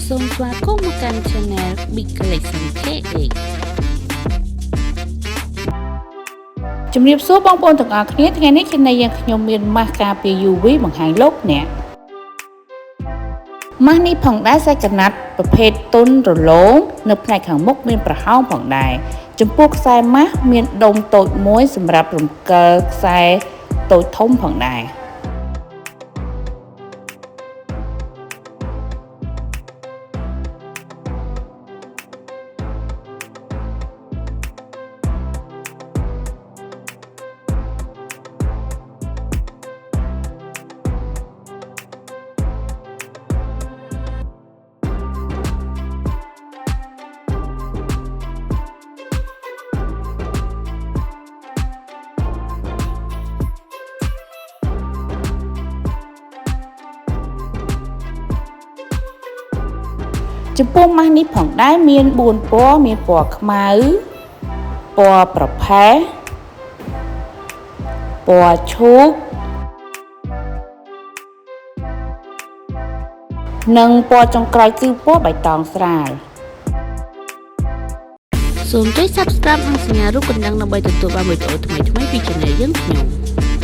សូមស្វាគមន៍មកកាន់ Channel Big Collection KA ជំរាបសួរបងប្អូនទាំងអស់គ្នាថ្ងៃនេះខ្ញុំមានម៉ាស់ការពារ UV បង្ហាញលោកអ្នកម៉ាស់នេះផងដែរសាច់ក្រណាត់ប្រភេទទុនរលោងនៅផ្នែកខាងមុខមានប្រហោងផងដែរចំពោះខ្សែម៉ាស់មានដុំតូចមួយសម្រាប់រំកិលខ្សែតូចធំផងដែរចំពោះម៉ាស់នេះផងដែរមាន4ពណ៌មានពណ៌ខ្មៅពណ៌ប្រផេះពណ៌ឈូកនិងពណ៌ចុងក្រោយគឺពណ៌បៃតងស្រាលសូមចុច Subscribe និងសញ្ញារូបកណ្ដឹងដើម្បីទទួលបានវីដេអូថ្មីៗពី Channel យើងខ្ញុំ